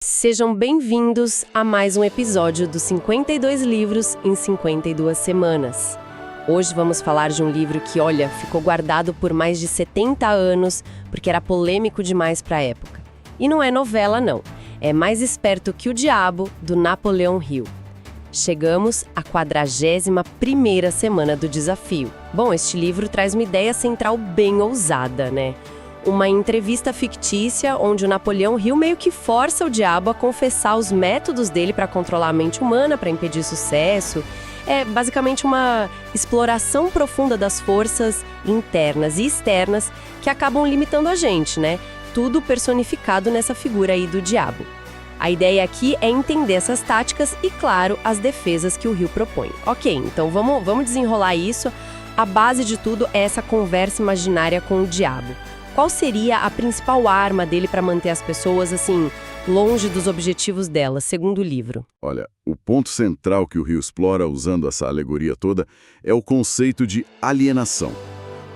Sejam bem-vindos a mais um episódio dos 52 livros em 52 semanas. Hoje vamos falar de um livro que, olha, ficou guardado por mais de 70 anos porque era polêmico demais para a época. E não é novela, não. É Mais Esperto que o Diabo, do Napoleão Hill. Chegamos à 41ª semana do desafio. Bom, este livro traz uma ideia central bem ousada, né? Uma entrevista fictícia onde o Napoleão Hill meio que força o diabo a confessar os métodos dele para controlar a mente humana, para impedir sucesso. É basicamente uma exploração profunda das forças internas e externas que acabam limitando a gente, né? Tudo personificado nessa figura aí do diabo. A ideia aqui é entender essas táticas e, claro, as defesas que o Hill propõe. Ok, então vamos desenrolar isso. A base de tudo é essa conversa imaginária com o diabo. Qual seria a principal arma dele para manter as pessoas, assim, longe dos objetivos delas, segundo o livro? Olha, o ponto central que o Hill explora usando essa alegoria toda é o conceito de alienação,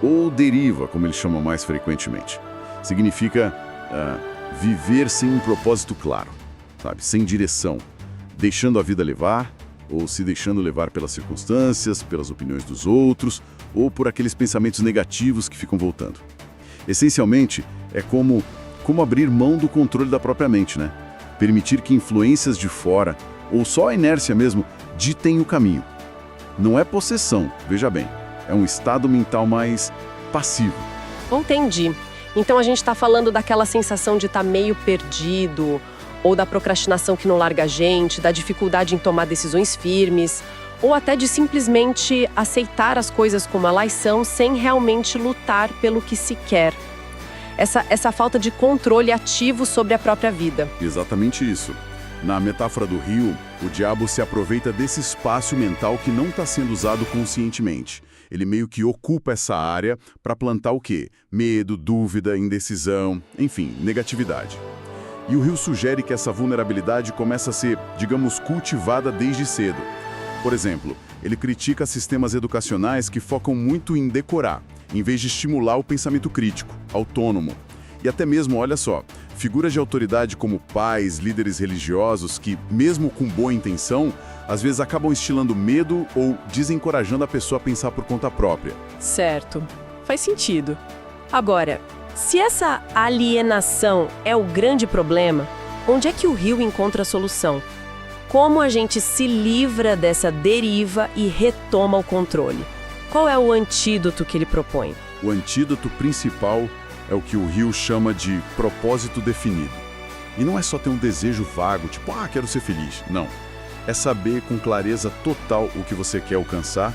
ou deriva, como ele chama mais frequentemente. Significa viver sem um propósito claro, sabe? Sem direção, deixando a vida levar, ou se deixando levar pelas circunstâncias, pelas opiniões dos outros, ou por aqueles pensamentos negativos que ficam voltando. Essencialmente, é como abrir mão do controle da própria mente, né? Permitir que influências de fora, ou só a inércia mesmo, ditem o caminho. Não é possessão, veja bem, é um estado mental mais passivo. Entendi. Então a gente está falando daquela sensação de estar meio perdido, ou da procrastinação que não larga a gente, da dificuldade em tomar decisões firmes, ou até de simplesmente aceitar as coisas como elas são sem realmente lutar pelo que se quer. Essa falta de controle ativo sobre a própria vida. Exatamente isso. Na metáfora do Hill, o diabo se aproveita desse espaço mental que não está sendo usado conscientemente. Ele meio que ocupa essa área para plantar o quê? Medo, dúvida, indecisão, enfim, negatividade. E o Hill sugere que essa vulnerabilidade começa a ser, digamos, cultivada desde cedo. Por exemplo, ele critica sistemas educacionais que focam muito em decorar, em vez de estimular o pensamento crítico, autônomo. E até mesmo, olha só, figuras de autoridade como pais, líderes religiosos que, mesmo com boa intenção, às vezes acabam instilando medo ou desencorajando a pessoa a pensar por conta própria. Certo. Faz sentido. Agora, se essa alienação é o grande problema, onde é que o Hill encontra a solução? Como a gente se livra dessa deriva e retoma o controle? Qual é o antídoto que ele propõe? O antídoto principal é o que o Hill chama de propósito definido. E não é só ter um desejo vago, tipo, quero ser feliz. Não. É saber com clareza total o que você quer alcançar,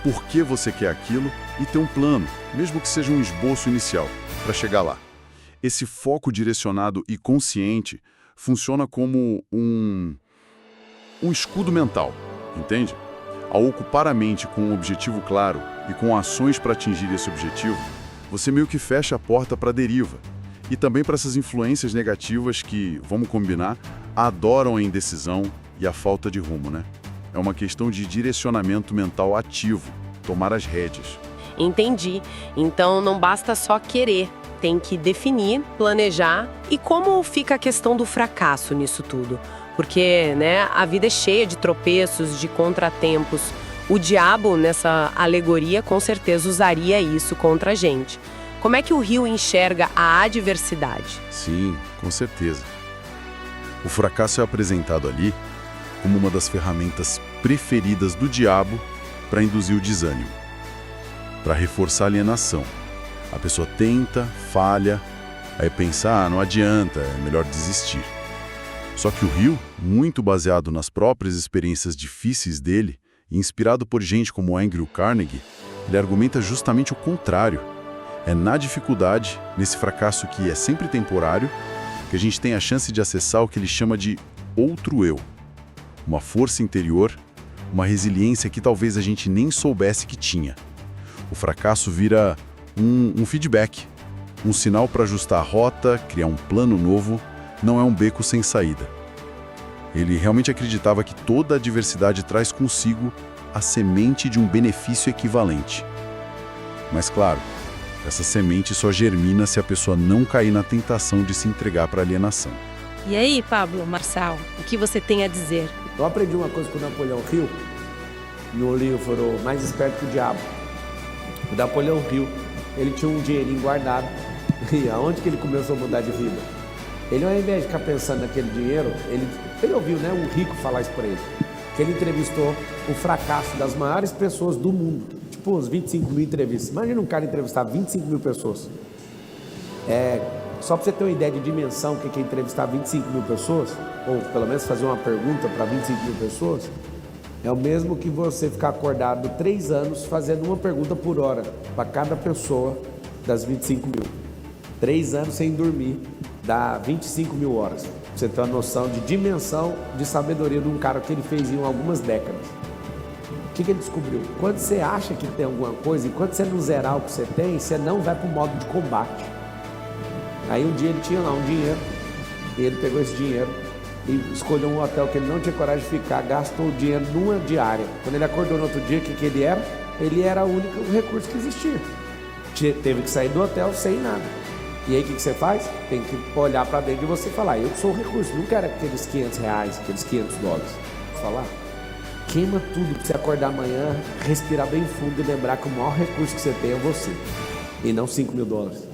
por que você quer aquilo e ter um plano, mesmo que seja um esboço inicial, para chegar lá. Esse foco direcionado e consciente funciona como um escudo mental, entende? Ao ocupar a mente com um objetivo claro e com ações para atingir esse objetivo, você meio que fecha a porta para a deriva e também para essas influências negativas que, vamos combinar, adoram a indecisão e a falta de rumo, né? É uma questão de direcionamento mental ativo, tomar as rédeas. Entendi. Então não basta só querer, tem que definir, planejar. E como fica a questão do fracasso nisso tudo? Porque, né, a vida é cheia de tropeços, de contratempos. O diabo, nessa alegoria, com certeza usaria isso contra a gente. Como é que o Hill enxerga a adversidade? Sim, com certeza. O fracasso é apresentado ali como uma das ferramentas preferidas do diabo para induzir o desânimo, para reforçar a alienação. A pessoa tenta, falha, aí pensa, não adianta, é melhor desistir. Só que o Hill, muito baseado nas próprias experiências difíceis dele, e inspirado por gente como Andrew Carnegie, ele argumenta justamente o contrário. É na dificuldade, nesse fracasso que é sempre temporário, que a gente tem a chance de acessar o que ele chama de outro eu. Uma força interior, uma resiliência que talvez a gente nem soubesse que tinha. O fracasso vira um feedback, um sinal para ajustar a rota, criar um plano novo. Não é um beco sem saída. Ele realmente acreditava que toda adversidade traz consigo a semente de um benefício equivalente. Mas claro, essa semente só germina se a pessoa não cair na tentação de se entregar para a alienação. E aí, Pablo, Marçal, o que você tem a dizer? Eu aprendi uma coisa com o Napoleão Hill, no livro Mais Esperto que o Diabo. O Napoleão Hill, ele tinha um dinheirinho guardado. E aonde que ele começou a mudar de vida? Ele, ao invés de ficar pensando naquele dinheiro, ele ouviu, né, um rico falar isso para ele. Que ele entrevistou o fracasso das maiores pessoas do mundo. Tipo, uns 25 mil entrevistas. Imagina um cara entrevistar 25 mil pessoas. Só para você ter uma ideia de dimensão, o que é entrevistar 25 mil pessoas, ou pelo menos fazer uma pergunta para 25 mil pessoas, é o mesmo que você ficar acordado 3 anos fazendo uma pergunta por hora para cada pessoa das 25 mil. 3 anos sem dormir dá 25 mil horas. Você tem uma noção de dimensão de sabedoria de um cara que ele fez em algumas décadas. O que ele descobriu? Quando você acha que tem alguma coisa, enquanto você não zerar o que você tem, você não vai para o modo de combate. Aí um dia ele tinha lá um dinheiro, e ele pegou esse dinheiro e escolheu um hotel que ele não tinha coragem de ficar, gastou o dinheiro numa diária. Quando ele acordou no outro dia, o que ele era? Ele era o único recurso que existia. Teve que sair do hotel sem nada. E aí o que você faz? Tem que olhar para dentro de você e falar, eu sou o recurso, não quero aqueles R$500, aqueles $500. Falar, queima tudo para você acordar amanhã, respirar bem fundo e lembrar que o maior recurso que você tem é você, e não $5 mil.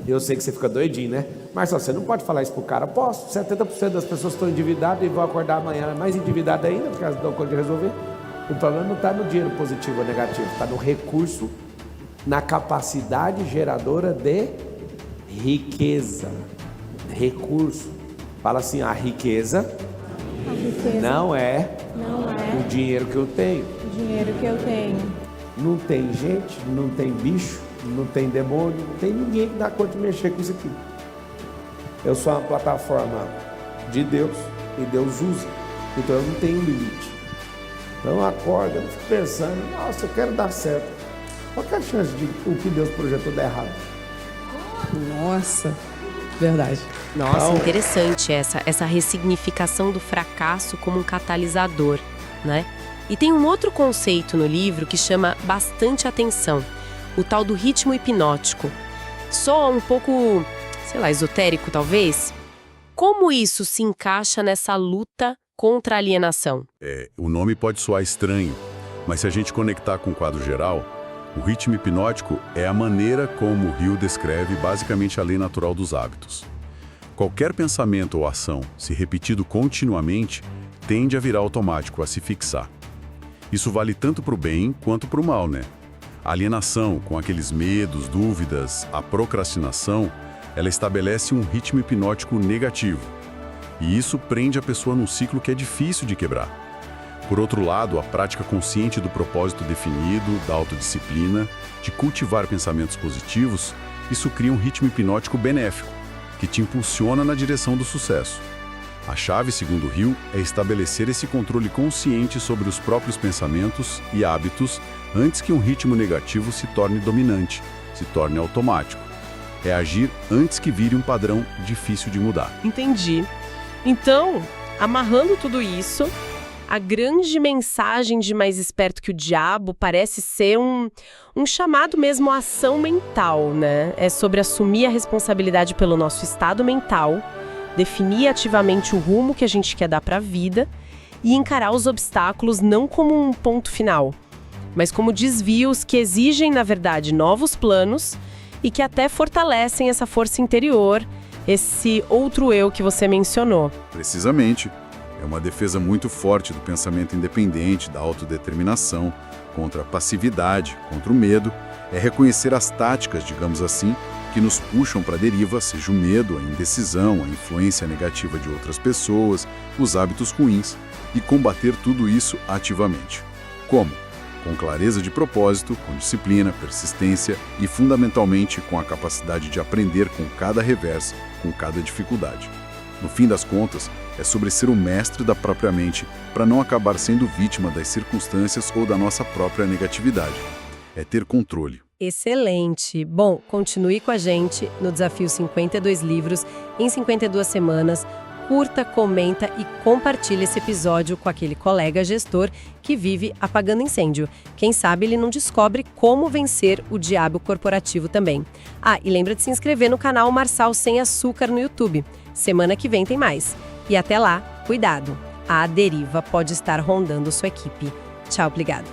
Eu sei que você fica doidinho, né? Mas você não pode falar isso pro cara. Posso, 70% das pessoas estão endividadas e vão acordar amanhã mais endividadas ainda, porque elas não dão conta de resolver. O problema não está no dinheiro positivo ou negativo, está no recurso, na capacidade geradora de riqueza. Recurso. Fala assim, a riqueza não é o dinheiro que eu tenho. Não tem gente, não tem bicho, não tem demônio, não tem ninguém que dá conta de mexer com isso aqui. Eu sou uma plataforma de Deus e Deus usa, então eu não tenho limite. Então eu acordo, eu fico pensando, nossa, eu quero dar certo. Qual que é a chance de o que Deus projetou dar errado? Nossa, verdade. Nossa, Então, interessante essa ressignificação do fracasso como um catalisador, né? E tem um outro conceito no livro que chama bastante atenção, o tal do ritmo hipnótico. Só um pouco, sei lá, esotérico talvez. Como isso se encaixa nessa luta contra a alienação? O nome pode soar estranho, mas se a gente conectar com o quadro geral, o ritmo hipnótico é a maneira como Hill descreve basicamente a lei natural dos hábitos. Qualquer pensamento ou ação, se repetido continuamente, tende a virar automático, a se fixar. Isso vale tanto para o bem quanto para o mal, né? A alienação, com aqueles medos, dúvidas, a procrastinação, ela estabelece um ritmo hipnótico negativo. E isso prende a pessoa num ciclo que é difícil de quebrar. Por outro lado, a prática consciente do propósito definido, da autodisciplina, de cultivar pensamentos positivos, isso cria um ritmo hipnótico benéfico, que te impulsiona na direção do sucesso. A chave, segundo Hill, é estabelecer esse controle consciente sobre os próprios pensamentos e hábitos antes que um ritmo negativo se torne dominante, se torne automático. É agir antes que vire um padrão difícil de mudar. Entendi. Então, amarrando tudo isso, a grande mensagem de Mais Esperto que o Diabo parece ser um chamado mesmo à ação mental, né? É sobre assumir a responsabilidade pelo nosso estado mental, definir ativamente o rumo que a gente quer dar para a vida e encarar os obstáculos não como um ponto final, mas como desvios que exigem, na verdade, novos planos e que até fortalecem essa força interior, esse outro eu que você mencionou. Precisamente. É uma defesa muito forte do pensamento independente, da autodeterminação, contra a passividade, contra o medo. É reconhecer as táticas, digamos assim, que nos puxam para a deriva, seja o medo, a indecisão, a influência negativa de outras pessoas, os hábitos ruins, e combater tudo isso ativamente. Como? Com clareza de propósito, com disciplina, persistência e, fundamentalmente, com a capacidade de aprender com cada revés, com cada dificuldade. No fim das contas, é sobre ser o mestre da própria mente para não acabar sendo vítima das circunstâncias ou da nossa própria negatividade. É ter controle. Excelente! Bom, continue com a gente no Desafio 52 Livros em 52 semanas. Curta, comenta e compartilha esse episódio com aquele colega gestor que vive apagando incêndio. Quem sabe ele não descobre como vencer o diabo corporativo também. Ah, e lembra de se inscrever no canal Marçal Sem Açúcar no YouTube. Semana que vem tem mais. E até lá, cuidado! A deriva pode estar rondando sua equipe. Tchau, obrigado.